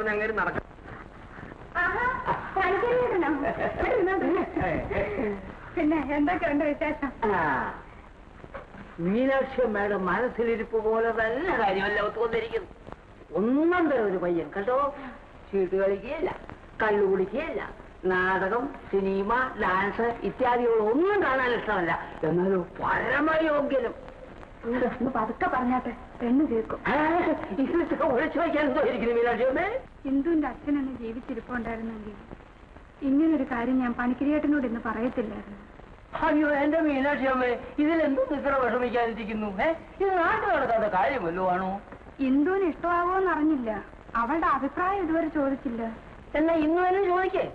പറഞ്ഞ് അങ്ങനെ നടക്കാം. പിന്നെ എന്തൊക്കെയുണ്ട് വിശേഷം? മീനാക്ഷി മേഡം മനസ്സിലിരിപ്പ് പോലെ തന്നെ കാര്യമല്ല തോന്നിരിക്കുന്നു. ഒന്നും തരം ഒരു പയ്യൻ കേട്ടോ. ചീട്ട് കളിക്കുകയില്ല, കള്ളു കുടിക്കുകയില്ല, നാടകം, സിനിമ, ഡാൻസ് ഇത്യാദികളൊന്നും കാണാൻ ഇഷ്ടമല്ല. എന്നാലും പരമയോഗ്യനും. പതുക്കെ പറഞ്ഞാട്ടെ, പെണ്ണ് കേൾക്കും. ഇത് ഒളിച്ചു വയ്ക്കാൻ എന്തോയിരിക്കുന്നു മീനാക്ഷിയമ്മേ? ഇന്ദുവിന്റെ അച്ഛനൊന്ന് ജീവിച്ചിരിപ്പുണ്ടായിരുന്നെങ്കിൽ ഇങ്ങനൊരു കാര്യം ഞാൻ പണിക്കരിയേട്ടനോട് ഇന്ന് പറയത്തില്ലായിരുന്നു. അയ്യോ എന്റെ മീനാക്ഷിയമ്മേ, ഇതിലെന്തും ഇത്ര വിഷമിക്കാതിരിക്കുന്നു? ഇത് നാട്ടിൽ നടക്കാത്ത കാര്യമല്ലോ ആണോ? ഇന്ദുവിന് ഇഷ്ടമാവോന്ന് അറിഞ്ഞില്ല. അവളുടെ അഭിപ്രായം ഇതുവരെ ചോദിച്ചില്ല. എന്നാ ഇന്ന് തന്നെ ചോദിക്കേ.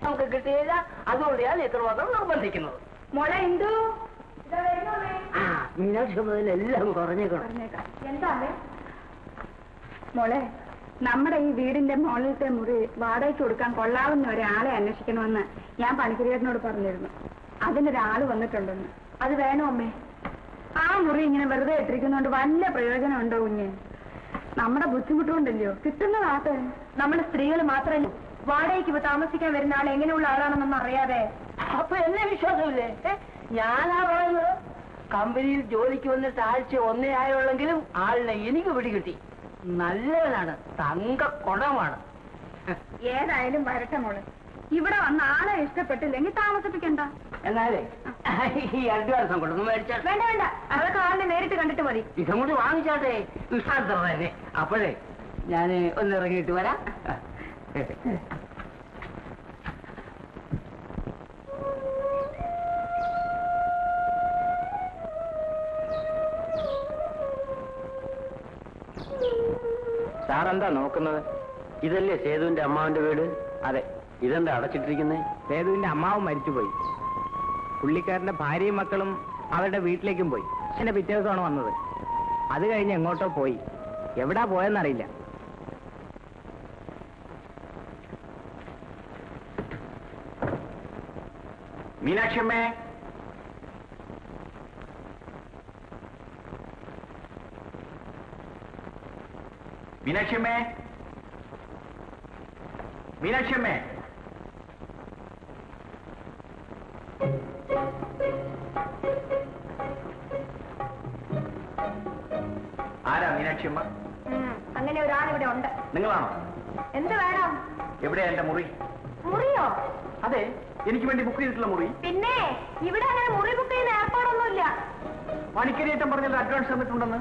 നമുക്ക് കിട്ടിയില്ല, അതുകൊണ്ടാണ് ഇത്രമാത്രം നിർബന്ധിക്കുന്നത്. മോളെ ഇന്ദു, മീനാക്ഷി എല്ലാം പറഞ്ഞേക്കണം. എന്താ മോളെ, നമ്മുടെ ഈ വീടിന്റെ മുകളിലത്തെ മുറി വാടകയ്ക്ക് കൊടുക്കാൻ കൊള്ളാവുന്ന ഒരാളെ അന്വേഷിക്കണമെന്ന് ഞാൻ പണിക്കരിയേട്ടനോട് പറഞ്ഞിരുന്നു. അതിനൊരാള് വന്നിട്ടുണ്ടെന്ന്. അത് വേണോ അമ്മേ? ആ മുറി ഇങ്ങനെ വെറുതെ ഇട്ടിരിക്കുന്നോണ്ട് വല്ല പ്രയോജനം ഉണ്ടോ കുഞ്ഞ്? നമ്മുടെ ബുദ്ധിമുട്ടുകൊണ്ടല്ലോ കിട്ടുന്നതാട്ടെ. നമ്മുടെ സ്ത്രീകൾ മാത്രമല്ല വാടകയ്ക്ക് താമസിക്കാൻ വരുന്ന ആൾ എങ്ങനെയുള്ള ആളാണെന്നൊന്നും അറിയാതെ. അപ്പൊ എന്നെ വിശ്വാസമില്ലേ? ഞാനാ പറയുന്നത്. കമ്പനിയിൽ ജോലിക്ക് വന്നിട്ട് ആഴ്ച ഒന്നേ ആയുള്ളെങ്കിലും ആളിനെ എനിക്ക് പിടികിട്ടി. നല്ലവനാണ്, തങ്ക കുടമാണ്. ഏതായാലും വരട്ടെ മോള്. ഇവിടെ വന്ന ആളെ ഇഷ്ടപ്പെട്ടില്ലെങ്കിൽ താമസിപ്പിക്കണ്ട. എന്നാലേ ഈ അഡ്വാൻസ് കൊണ്ടൊന്നും മേടിച്ചാൽ. വേണ്ട വേണ്ട, അതൊക്കെ ആളിനെ നേരിട്ട് കണ്ടിട്ട് മതി. ഇതങ്ങോട്ട് വാങ്ങിച്ചാട്ടെ, ഇഷ്ടം തന്നെ. അപ്പോഴേ ഞാൻ ഒന്നിറങ്ങിയിട്ട് വരാം. സാറെന്താ നോക്കുന്നത്? ഇതല്ലേ സേതുവിന്റെ അമ്മാവിന്റെ വീട്? അതെ. ഇതെന്താ അടച്ചിട്ടിരിക്കുന്നത്? സേതുവിന്റെ അമ്മാവ് മരിച്ചുപോയി. പുള്ളിക്കാരന്റെ ഭാര്യയും മക്കളും അവരുടെ വീട്ടിലേക്കും പോയി. എന്നെ പിറ്റേ ദിവസമാണ് വന്നത്. അത് കഴിഞ്ഞ് എങ്ങോട്ടോ പോയി. എവിടാ പോയെന്നറിയില്ല. മീനാക്ഷിയമ്മേ, മീനാക്ഷിയമ്മേ, മീനാക്ഷിയമ്മേ. ആരാ മീനാക്ഷിയമ്മ? അങ്ങനെ ഒരാളിവിടെ ഉണ്ട്. നിങ്ങളാണോ? എന്ത് വേണം? എവിടെയാ എന്റെ മുറി? മുറിയോ? അതെ, എനിക്ക് വേണ്ടി ബുക്ക് ചെയ്തിട്ടുള്ള മുറി. പിന്നെ ഇവിടെ അങ്ങനെ മുറി ബുക്ക് ചെയ്യുന്ന ഏർപ്പാടൊന്നുമില്ല. പണിക്കരിയേറ്റം പറഞ്ഞല്ലോ അഡ്വാൻസ് തന്നിട്ടുണ്ടെന്ന്.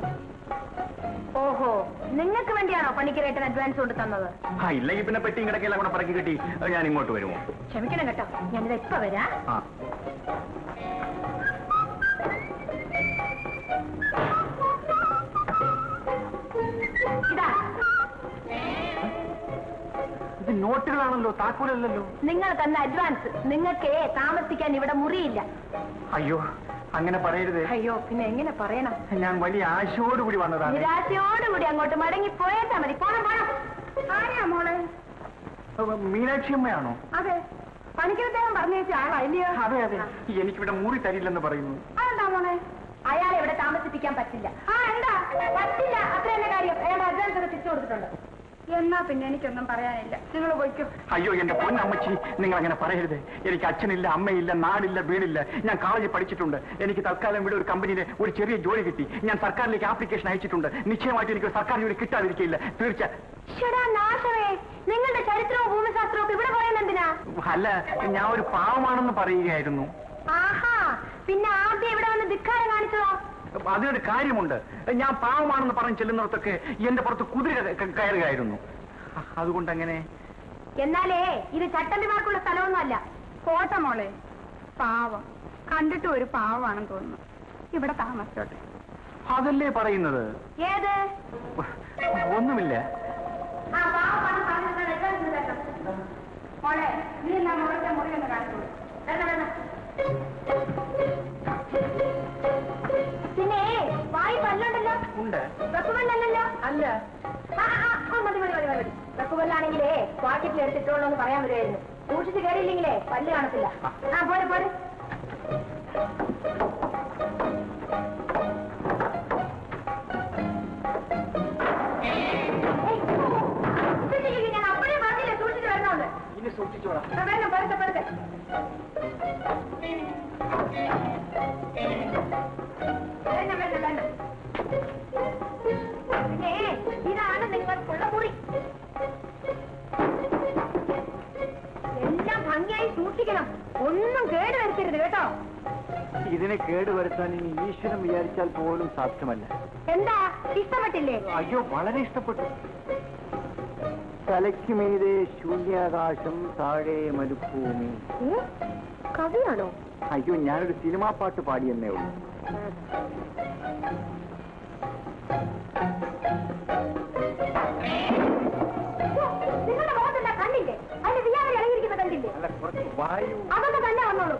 ഓഹോ, നിങ്ങൾക്ക് വേണ്ടിയാണോ പണിക്കരേട്ടൻ അഡ്വാൻസ് കൊണ്ട് തന്നത്? ഇല്ലെങ്കിൽ പിന്നെ പെട്ടിയും കിടക്കെല്ലാം കൂടെ പറക്കി കിട്ടി ഞാൻ ഇങ്ങോട്ട് വരുമോ? ക്ഷമിക്കണം കേട്ടോ, ഞാനിത് ഇപ്പൊ വരാം. ഇതാ, ഇത് നോട്ടുകളാണല്ലോ, താക്കോലല്ലോ. നിങ്ങൾ തന്ന അഡ്വാൻസ്. നിങ്ങൾക്ക് താമസിക്കാൻ ഇവിടെ മുറിയില്ല. അയ്യോ, അങ്ങനെ പറയരുത്. അയ്യോ, പിന്നെ എങ്ങനെ പറയണം? ഞാൻ വലിയ ആശയോടുകൂടി വന്നതാണ്. നിരാശയോടുകൂടി അങ്ങോട്ട് മടങ്ങി പോയേച്ചാ മതി. പോണം പോണം. ആരെയാ മോളെ? മീനാക്ഷിയമ്മയാണോ? അതെ, പണിക്കരത്തേവൻ പറഞ്ഞേച്ച ആളാ ഇല്ലയോ? അതെ അതെ, എനിക്കിവിടെ മുറി തരില്ലെന്ന് പറയുന്നു. അതെന്താ മോളെ? അയാളെ ഇവിടെ താമസിപ്പിക്കാൻ പറ്റില്ല. എന്താ പറ്റില്ല? അത്ര തന്നെ കാര്യം. അയാളുടെ അഡ്വാൻസ് ഒക്കെ തിരിച്ചു കൊടുത്തിട്ടുണ്ട്. എന്നാ പിന്നെ എനിക്കൊന്നും പറയാനില്ല, നിങ്ങൾ പോയിക്കോ. അയ്യോ എന്റെ പൊന്നമ്മച്ചി, നിങ്ങൾ അങ്ങനെ പറയരുത്. എനിക്ക് അച്ഛനില്ല, അമ്മയില്ല, നാടില്ല, വീടില്ല. ഞാൻ കോളേജിൽ പഠിച്ചിട്ടുണ്ട്. എനിക്ക് തൽക്കാലം ഇവിടെ ഒരു കമ്പനിയിൽ ഒരു ചെറിയ ജോലി കിട്ടി. ഞാൻ സർക്കാരിലേക്ക് ആപ്ലിക്കേഷൻ അയച്ചിട്ടുണ്ട്. നിശ്ചയമായിട്ട് എനിക്ക് സർക്കാർ ജോലി കിട്ടാതിരിക്കില്ല, തീർച്ച. നാശമേ, നിങ്ങളുടെ ചരിത്രവും ഭൂമിശാസ്ത്രവും ഇവിടെ പറയുന്നെന്തിനാ? അല്ല, ഞാൻ ഒരു പാവമാണെന്ന് പറയുകയായിരുന്നു. ആഹാ, പിന്നെ ആദ്യം ഇവിടെ വന്ന് ധിക്കാരം കാണിച്ചതോ? അതിനൊരു കാര്യമുണ്ട്. ഞാൻ പാവമാണെന്ന് പറഞ്ഞ് ചെല്ലുന്നിടത്തൊക്കെ എന്റെ പുറത്ത് കുതിര കയറുകയായിരുന്നു. അതുകൊണ്ട് അങ്ങനെ. എന്നാലേ ഇത് ചട്ടമ്പിമാർക്കുള്ള സ്ഥലമൊന്നുമല്ല. കോട്ട മോളെ, പാവം കണ്ടിട്ട് ഒരു പാവമാണെന്ന് തോന്നുന്നു. ഇവിടെ താമസിച്ചോട്ടെ. അതല്ലേ പറയുന്നത്? ഏത്? ഒന്നുമില്ല. മോളെ, നീ എന്നാ മുറിച്ച മുറി ഒന്ന് കാണിച്ചു. പിന്നെ വായി പല്ലുണ്ടല്ലോ? ഉണ്ട്. വെക്കുപല്ലല്ലോ? അല്ല. മതി മതി മതി മതി. വെക്കുപല്ലാണെങ്കിലേ പാക്കറ്റിൽ എടുത്തിട്ടുള്ളൂ എന്ന് പറയാൻ വരുമായിരുന്നു. സൂക്ഷിച്ച് കയറിയില്ലെങ്കിലേ പല്ല് കാണത്തില്ല. പോരെ പോരെ. ഞാൻ അപ്പോഴേ സൂക്ഷിച്ചോളാം. വേണം പതുക്കെ പതുക്കെ. വേണ്ട വേണ്ട വേണ്ട. പിന്നെ ഇതാണ് നിങ്ങൾക്കുള്ള മുറി. എല്ലാം ഭംഗിയായി സൂക്ഷിക്കണം, ഒന്നും കേട് വരുത്തരുത് കേട്ടോ. ഇതിനെ കേടുവരുത്താൻ ഇനി ഈശ്വരൻ വിചാരിച്ചാൽ പോലും സാധ്യമല്ല. എന്താ ഇഷ്ടപ്പെട്ടില്ലേ? അയ്യോ, വളരെ ഇഷ്ടപ്പെട്ടു. തലയ്ക്ക് മീതെ ശൂന്യാകാശം, താഴെ മരുഭൂമി. കവിയാണോ? അയ്യോ, ഞാനൊരു സിനിമാ പാട്ട് പാടിയെന്നേ ഉള്ളൂ. നിങ്ങളുടെ മുഖത്തെന്താ കണ്ടില്ലേ? അതിന്റെ വിയാതെ ഇറങ്ങിയിരിക്കുന്നത് കണ്ടില്ലേ? അല്ല, കുറച്ച് വായു. അതൊക്കെ തന്നെ വന്നോളൂ.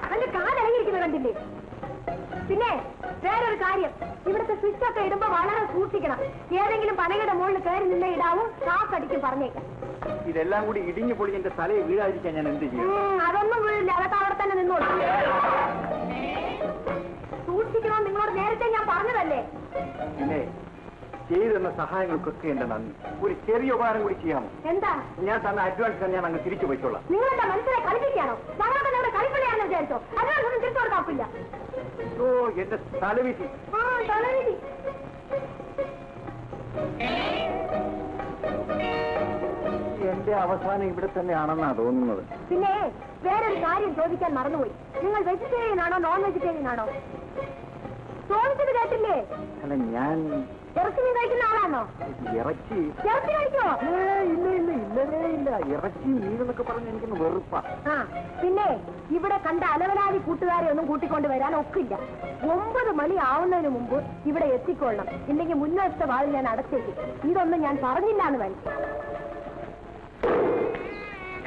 അതിന്റെ കാലിറങ്ങിയിരിക്കുന്നത് കണ്ടില്ലേ? പിന്നെ വേറൊരു കാര്യം, ഇവിടുത്തെ സ്വിച്ചൊക്കെ ഇടുമ്പോ വളരെ സൂക്ഷിക്കണം. ഏതെങ്കിലും പലകയുടെ മുകളിൽ കയറി നിന്നേ ഇടാവും, കാക്കടിക്കും പറഞ്ഞേക്കാം. ഇതെല്ലാം കൂടി ഇടിഞ്ഞു പൊളി എന്റെ തലയെ വീഴാതിരിക്കാൻ ഞാൻ എന്ത് ചെയ്യും? അതൊന്നും വീഴില്ല, അതൊക്കെ അവിടെ തന്നെ നിന്നോളൂ. സൂക്ഷിക്കണം, നിങ്ങളോട് നേരത്തെ ഞാൻ പറഞ്ഞതല്ലേ. പിന്നെ ചെയ്തെന്ന സഹായങ്ങൾക്കൊക്കെ എന്റെ നന്ദി. ഒരു ചെറിയ ഉപകാരം കൂടി ചെയ്യാമോ? എന്താ? ഞാൻ തന്ന അഡ്വാൻസ് തന്നെ ഞാൻ അങ്ങ് തിരിച്ചു പോയിക്കോളാം. നിങ്ങളെന്താ മനസ്സിലായി കളിപ്പിക്കുകയാണോ? ഞങ്ങളൊക്കെ നിങ്ങളുടെ കളിപ്പിള്ളിയാണെന്ന് വിചാരിച്ചോ? അഡ്വാൻസ് ഒന്നും തിരിച്ചു കൊടുക്കാക്കില്ല. ഓ, എന്റെ തലവിധി. തലവിധി. എന്റെ അവസാനം ഇവിടെ തന്നെയാണെന്നാ തോന്നുന്നത്. പിന്നെ വേറൊരു കാര്യം ചോദിക്കാൻ മറന്നുപോയി. നിങ്ങൾ വെജിറ്റേറിയൻ ആണോ നോൺ വെജിറ്റേറിയൻ ആണോ? ചോദിച്ചത് കേട്ടില്ലേ? അല്ല, ഞാൻ ഇറച്ചി മീൻ കഴിക്കുന്ന ആളാണോ? ഇറച്ചി ഇറച്ചി കഴിക്കോ? ഇല്ല. ഇറച്ചി മീനെന്നൊക്കെ പറഞ്ഞ് എനിക്കൊന്ന് വെറുപ്പാ. പിന്നെ ഇവിടെ കണ്ട അലവലാതി കൂട്ടുകാരെ ഒന്നും കൂട്ടിക്കൊണ്ട് വരാൻ ഒക്കില്ല. 9 മണി ആവുന്നതിന് മുമ്പ് ഇവിടെ എത്തിക്കൊള്ളണം. ഇല്ലെങ്കിൽ മുന്നോട്ടത്തെ വാതിൽ ഞാൻ അടച്ചേക്കും. ഇതൊന്നും ഞാൻ പറഞ്ഞില്ല എന്ന് വരും.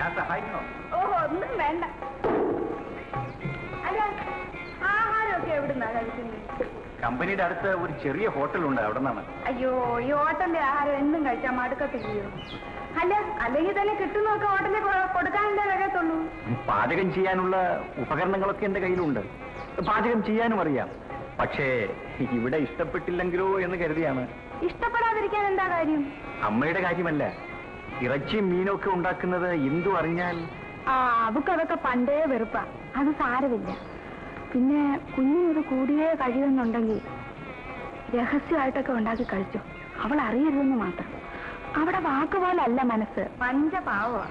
ഞാൻ സഹായിക്കണോ? ഓഹോ, ഒന്നും വേണ്ട. അല്ല, ആഹാരമൊക്കെ എവിടുന്നാ കഴിക്കുന്നത്? കമ്പനിയുടെ അടുത്ത് ഒരു ചെറിയ ഹോട്ടലുണ്ട്, അവിടെ നിന്നാണ്. അയ്യോ, ഈ ഹോട്ടലിന്റെ ആഹാരം എന്നും കഴിച്ചാൽ മടുക്കത്തില്ലയോ? അല്ല, അല്ലെങ്കിൽ തന്നെ കിട്ടുന്നൊക്കെ ഹോട്ടലിൽ കൊടുക്കാനല്ലേ വരത്തുള്ളൂ. പാചകം ചെയ്യാനുള്ള ഉപകരണങ്ങളൊക്കെ എന്റെ കയ്യിലുണ്ട്. പാചകം ചെയ്യാനും അറിയാം. പക്ഷേ ഇവിടെ ഇഷ്ടപ്പെട്ടില്ലെങ്കിലോ എന്ന് കരുതിയാണ്. ഇഷ്ടപ്പെടാതിരിക്കാൻ എന്താ കാര്യം? അമ്മയുടെ കാര്യമല്ല, ഇറച്ചിയും മീനൊക്കെ ഉണ്ടാക്കുന്നത് എന്തു അറിഞ്ഞാൽ. അവക്കതൊക്കെ പണ്ടേ വെറുപ്പാ. അത് സാരമില്ല. പിന്നെ കുഞ്ഞിനൊരു കൂടിയേ കഴിയുന്നുണ്ടെങ്കിൽ രഹസ്യമായിട്ടൊക്കെ ഉണ്ടാക്കി കഴിച്ചു. അവൾ അറിയരുതെന്ന് മാത്രം. അവിടെ വാക്കുപോലല്ല മനസ്സ്, പഞ്ചപാവ.